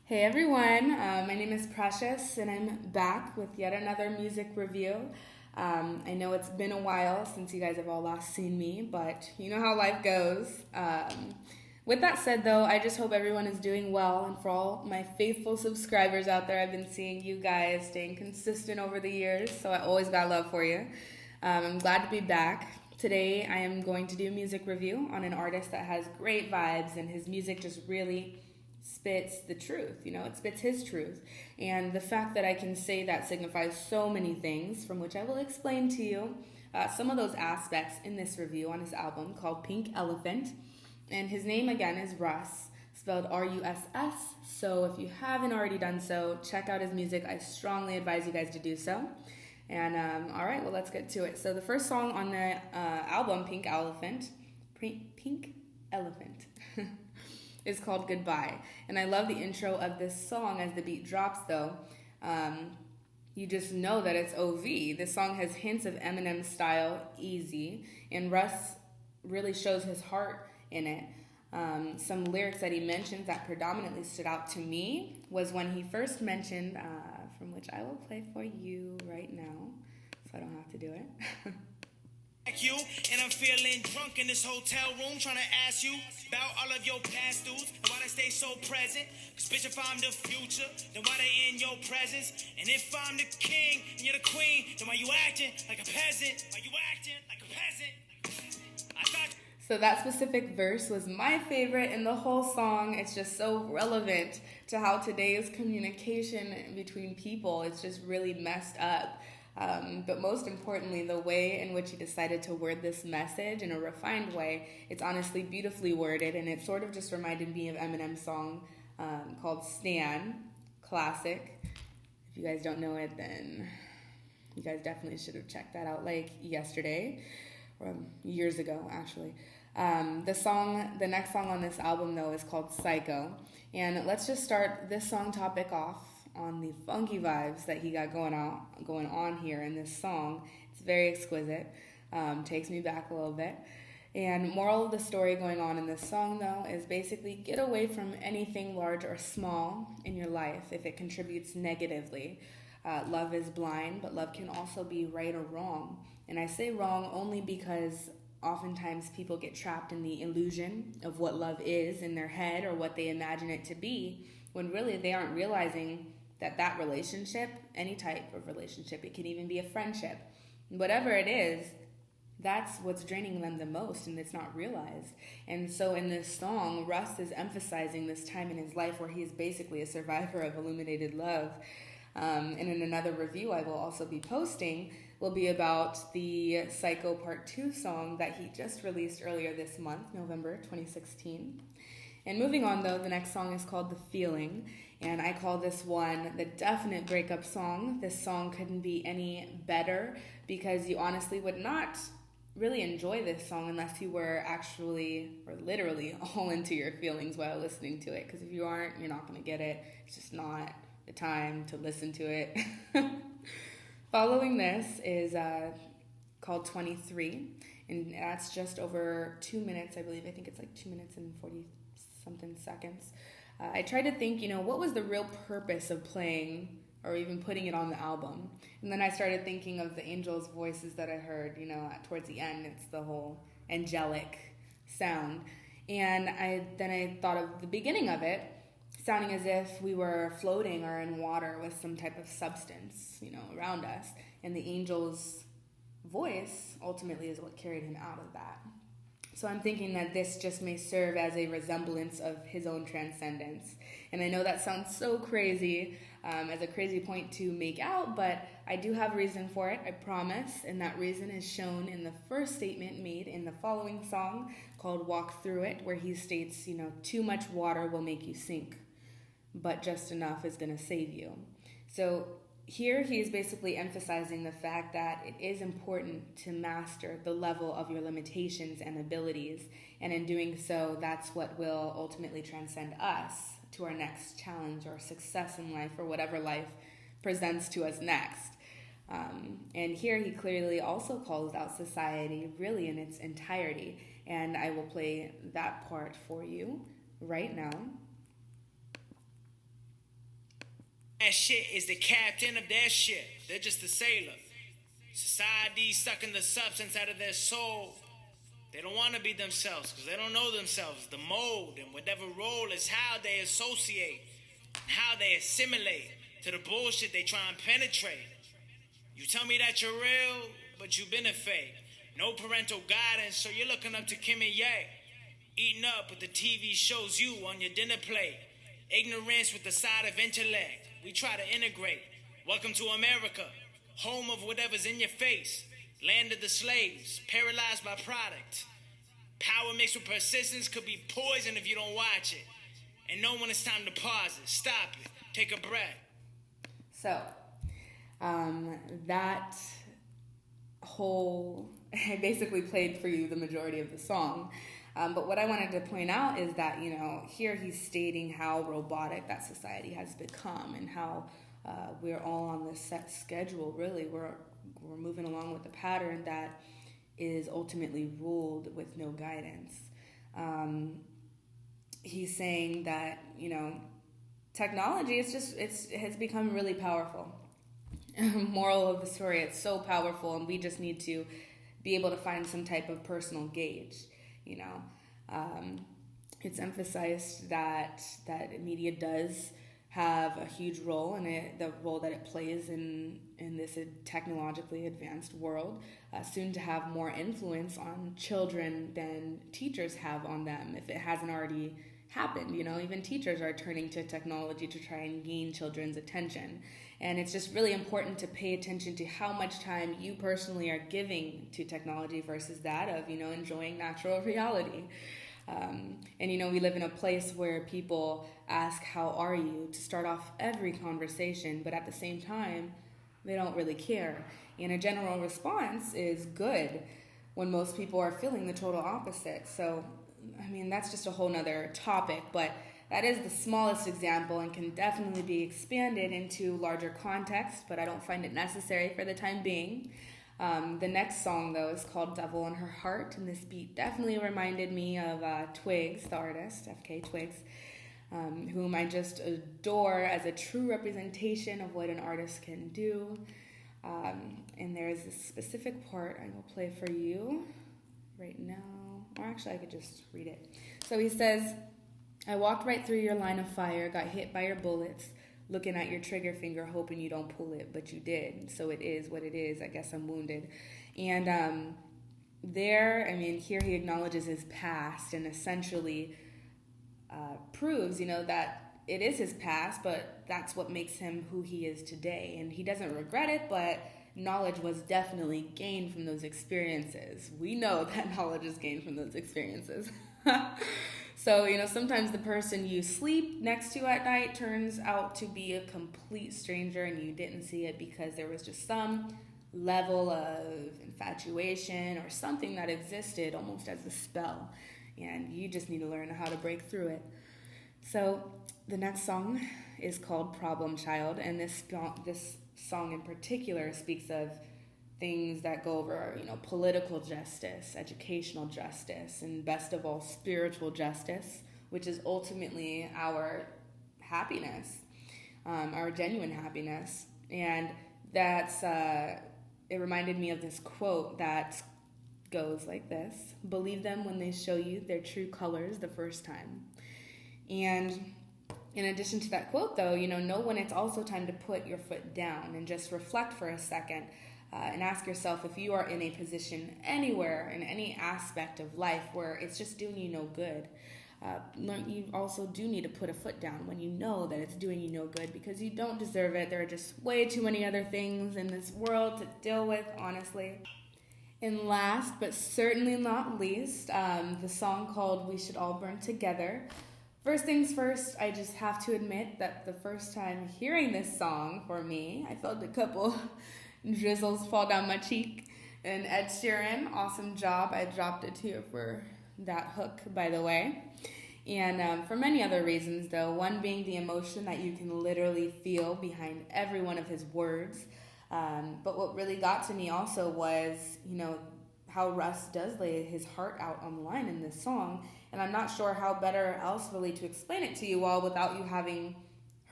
Hey everyone, my name is Precious and I'm back with yet another music review. I know it's been a while since you guys have all last seen me, but you know how life goes. With that said, though, I just hope everyone is doing well, and for all my faithful subscribers out there, I've been seeing you guys staying consistent over the years, so I always got love for you. I'm glad to be back. Today, I am going to do a music review on an artist that has great vibes, and his music just really spits the truth. It spits his truth. And the fact that I can say that signifies so many things, from which I will explain to you some of those aspects in this review on his album called Pink Elephant. And his name again is Russ, spelled RUSS. So if you haven't already done so, check out his music. I strongly advise you guys to do so. And all right, well, let's get to it. So the first song on the album, Pink Elephant, is called Goodbye. And I love the intro of this song as the beat drops, though. You just know that it's OV. This song has hints of Eminem's style, Easy, and Russ really shows his heart in it. Some lyrics that he mentions that predominantly stood out to me was when he first mentioned, from which I will play for you right now, so I don't have to do it. You and I'm feeling drunk in this hotel room, trying to ask you about all of your past dudes and why they stay so present. Cause bitch, if I'm the future, then why they in your presence? And if I'm the king and you're the queen, then why you acting like a peasant? Why you acting like a peasant? I thought. So that specific verse was my favorite in the whole song. It's just so relevant to how today's communication between people is just really messed up. But most importantly, the way in which he decided to word this message in a refined way, it's honestly beautifully worded, and it sort of just reminded me of Eminem's song called Stan, classic. If you guys don't know it, then you guys definitely should have checked that out like yesterday, or years ago, actually. The next song on this album, though, is called Psycho, and let's just start this song topic off on the funky vibes that he got going on here in this song. It's very exquisite. Takes me back a little bit. And moral of the story going on in this song, though, is basically get away from anything large or small in your life if it contributes negatively. Love is blind, but love can also be right or wrong. And I say wrong only because oftentimes people get trapped in the illusion of what love is in their head or what they imagine it to be, when really they aren't realizing that relationship, any type of relationship, it can even be a friendship, whatever it is, that's what's draining them the most, and it's not realized. And so in this song, Russ is emphasizing this time in his life where he is basically a survivor of illuminated love. And in another review I will also be posting will be about the Psycho Part 2 song that he just released earlier this month, November 2016. And moving on, though, the next song is called The Feeling, and I call this one the definite breakup song. This song couldn't be any better because you honestly would not really enjoy this song unless you were actually or literally all into your feelings while listening to it, because if you aren't, you're not going to get it. It's just not the time to listen to it. Following this is called 23, and that's just over 2 minutes, I believe. I think it's like 2 minutes and 40 something seconds. I tried to think, what was the real purpose of playing or even putting it on the album? And then I started thinking of the angels' voices that I heard, towards the end. It's the whole angelic sound. And I thought of the beginning of it, sounding as if we were floating or in water with some type of substance, around us. And the angel's voice ultimately is what carried him out of that. So I'm thinking that this just may serve as a resemblance of his own transcendence. And I know that sounds so crazy, as a crazy point to make out, but I do have reason for it, I promise. And that reason is shown in the first statement made in the following song called Walk Through It, where he states, too much water will make you sink, but just enough is going to save you. So here he is basically emphasizing the fact that it is important to master the level of your limitations and abilities, and in doing so, that's what will ultimately transcend us to our next challenge or success in life, or whatever life presents to us next. And here he clearly also calls out society really in its entirety, and I will play that part for you right now. That shit is the captain of their ship. They're just a sailor. Society sucking the substance out of their soul. They don't want to be themselves because they don't know themselves. The mold and whatever role is how they associate, how they assimilate to the bullshit they try and penetrate. You tell me that you're real, but you've been a fake. No parental guidance, so you're looking up to Kim and Ye. Eating up what the TV shows you on your dinner plate. Ignorance with the side of intellect. We try to integrate. Welcome to America, home of whatever's in your face. Land of the slaves, paralyzed by product. Power mixed with persistence could be poison if you don't watch it. And know when it's time to pause it, stop it, take a breath. So, that whole, I basically played for you the majority of the song. But what I wanted to point out is that, here he's stating how robotic that society has become and how we're all on this set schedule, really. We're moving along with a pattern that is ultimately ruled with no guidance. He's saying that, technology, it has become really powerful. Moral of the story, it's so powerful, and we just need to be able to find some type of personal gauge. It's emphasized that media does have a huge role in it, the role that it plays in this technologically advanced world, soon to have more influence on children than teachers have on them, if it hasn't already happened. Even teachers are turning to technology to try and gain children's attention. And it's just really important to pay attention to how much time you personally are giving to technology versus that of, enjoying natural reality. And, we live in a place where people ask, how are you, to start off every conversation, but at the same time, they don't really care. And a general response is good when most people are feeling the total opposite. So, that's just a whole nother topic, but that is the smallest example and can definitely be expanded into larger context, but I don't find it necessary for the time being. The next song, though, is called Devil in Her Heart, and this beat definitely reminded me of Twigs, the artist, FK Twigs, whom I just adore as a true representation of what an artist can do. And there is this specific part I will play for you right now. Or actually, I could just read it. So he says, I walked right through your line of fire, got hit by your bullets, looking at your trigger finger, hoping you don't pull it, but you did. So it is what it is. I guess I'm wounded. And here he acknowledges his past and essentially proves, that it is his past, but that's what makes him who he is today. And he doesn't regret it, but knowledge was definitely gained from those experiences. We know that knowledge is gained from those experiences. So, sometimes the person you sleep next to at night turns out to be a complete stranger and you didn't see it because there was just some level of infatuation or something that existed almost as a spell. And you just need to learn how to break through it. So the next song is called Problem Child, and this song in particular speaks of things that go over, political justice, educational justice, and best of all, spiritual justice, which is ultimately our happiness, our genuine happiness. And that's, it reminded me of this quote that goes like this: believe them when they show you their true colors the first time. And in addition to that quote, though, know when it's also time to put your foot down and just reflect for a second. And ask yourself if you are in a position anywhere in any aspect of life where it's just doing you no good. You also do need to put a foot down when you know that it's doing you no good because you don't deserve it. There are just way too many other things in this world to deal with, honestly. And last, but certainly not least, the song called We Should All Burn Together. First things first, I just have to admit that the first time hearing this song for me, I felt a couple drizzles fall down my cheek. And Ed Sheeran, awesome job. I dropped it to you for that hook, by the way. And for many other reasons, though, one being the emotion that you can literally feel behind every one of his words. But what really got to me also was, how Russ does lay his heart out on the line in this song. And I'm not sure how better else really to explain it to you all without you having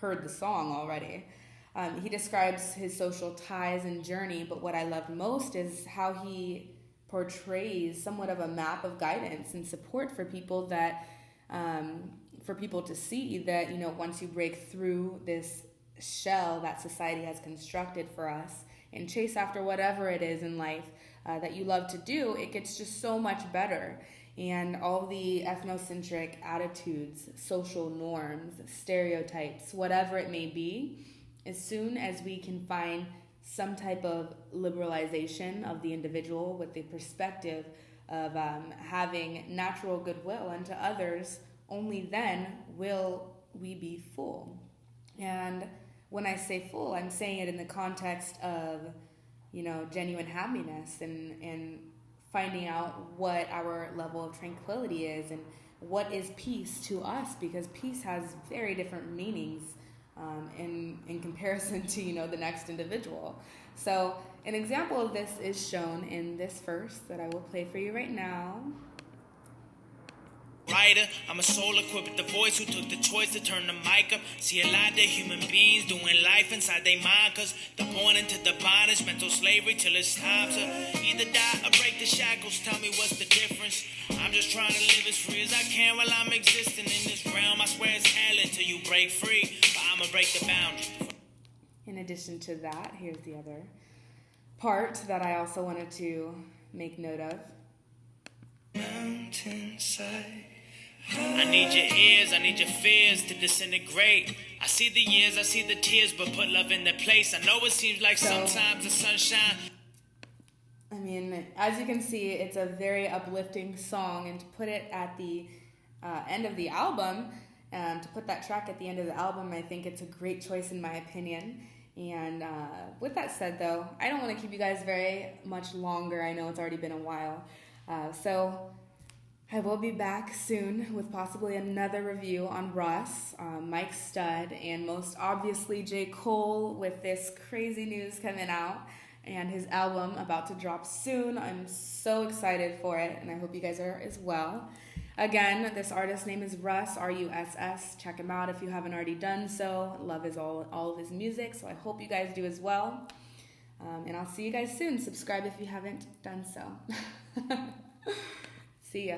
heard the song already. He describes his social ties and journey, but what I loved most is how he portrays somewhat of a map of guidance and support for people that, for people to see that, you know, once you break through this shell that society has constructed for us and chase after whatever it is in life that you love to do, it gets just so much better. And all the ethnocentric attitudes, social norms, stereotypes, whatever it may be, as soon as we can find some type of liberalization of the individual with the perspective of having natural goodwill unto others, only then will we be full. And when I say full, I'm saying it in the context of, you know, genuine happiness and finding out what our level of tranquility is and what is peace to us, because peace has very different meanings in comparison to, you know, the next individual. So an example of this is shown in this verse that I will play for you right now. Writer, I'm a soul equipped with the voice who took the choice to turn the mic up. See a lot of human beings doing life inside their mind, cause they're born into the bondage, mental slavery till it's time to either die or break the shackles. Tell me what's the difference. I'm just trying to live as free as I can while I'm existing in this realm. I swear it's hell until you break free, but I'ma break the boundary. In addition to that, here's the other part that I also wanted to make note of. Mountainside, I need your ears, I need your fears to disintegrate. I see the years, I see the tears, but put love in their place. I know it seems like sometimes the sunshine. I mean, as you can see, it's a very uplifting song, and to put it at the end of the album, to put that track at the end of the album, I think it's a great choice in my opinion. And with that said, though, I don't want to keep you guys very much longer. I know it's already been a while. So I will be back soon with possibly another review on RUSS, Mike Stud, and most obviously J. Cole with this crazy news coming out and his album about to drop soon. I'm so excited for it, and I hope you guys are as well. Again, this artist's name is RUSS, R-U-S-S. Check him out if you haven't already done so. Love all of his music, so I hope you guys do as well. And I'll see you guys soon. Subscribe if you haven't done so. See ya.